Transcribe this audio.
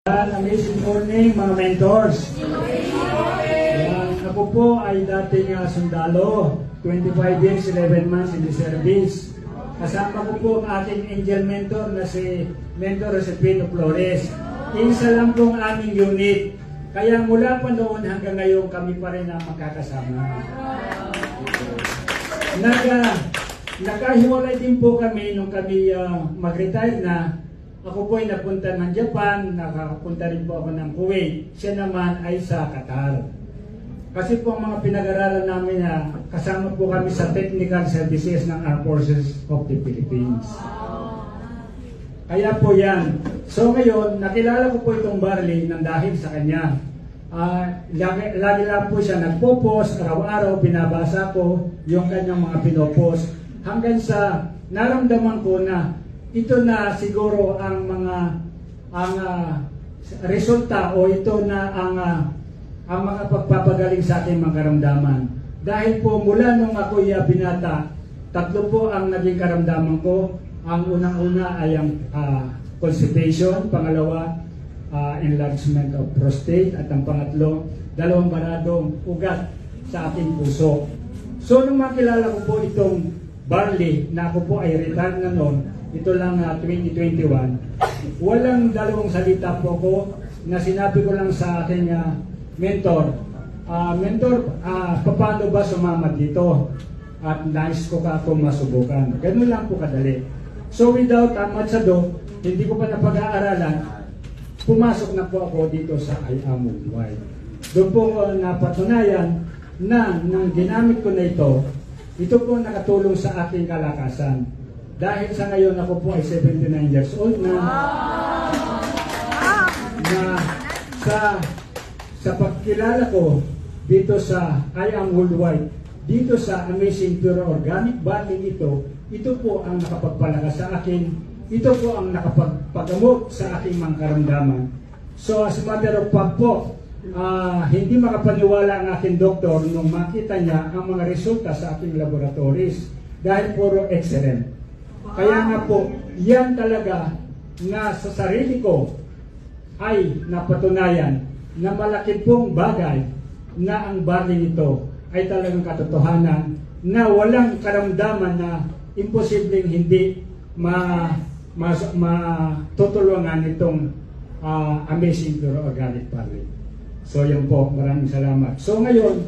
Amazing morning mga mentors. Ako po ay dating sundalo, 25 years, 11 months in the service. Kasama ko po ang aking angel mentor na si Mentor Josepino Flores. Isa lang pong aming unit. Kaya mula pa noon hanggang ngayon kami pa rin ang magkakasama. Nakahiwalay din po kami nung kami mag-retire na. Ako po ay napunta ng Japan, nakapunta rin po ako ng Kuwait. Siya naman ay sa Qatar. Kasi po ang mga pinag-aralan namin na kasama po kami sa technical services ng Armed Forces of the Philippines. Kaya po yan. So ngayon, nakilala ko po itong Barley ng dahil sa kanya. Lagi lang po siya nagpo-post, araw-araw binabasa ko yung kanyang mga pinopost. Hanggang sa naramdaman ko na ito na siguro ang resulta o ito na ang mga pagpapagaling sa ating mga karamdaman. Dahil po mula nung ako'y binata, tatlo po ang naging karamdaman ko. Ang unang-una ay ang constipation, pangalawa, enlargement of prostate, at ang pangatlo, dalawang baradong ugat sa aking puso. So nung makilala ko po itong Barley, na ako po ay retired na noon, ito lang 2021, walang dalawang salita po ko na sinabi ko lang sa aking mentor, paano ba sumama dito? At nais ko ka akong masubukan. Ganun lang po kadali. So without much ado, hindi ko pa napag-aaralan, pumasok na po ako dito sa I Am Worldwide. Doon po napatunayan na nang ginamit ko na ito po nakatulong sa aking kalakasan. Dahil sa ngayon ako po ay 79 years old na sa pagkilala ko dito sa I Am Worldwide, dito sa Amazing Pure Organic Barley ito po ang nakapagpalakas sa akin, ito po ang nakapagpagamot sa aking mga karamdaman. So as a matter of fact po, hindi makapaniwala ang aking doktor nung makita niya ang mga resulta sa aking laboratories dahil puro excellent. Kaya nga po, yan talaga na sa sarili ko ay napatunayan na malaki pong bagay na ang barley nito ay talagang katotohanan na walang karamdaman na imposibleng hindi matutulungan itong Amazing Pure Organic Barley. So yun po, maraming salamat. So ngayon,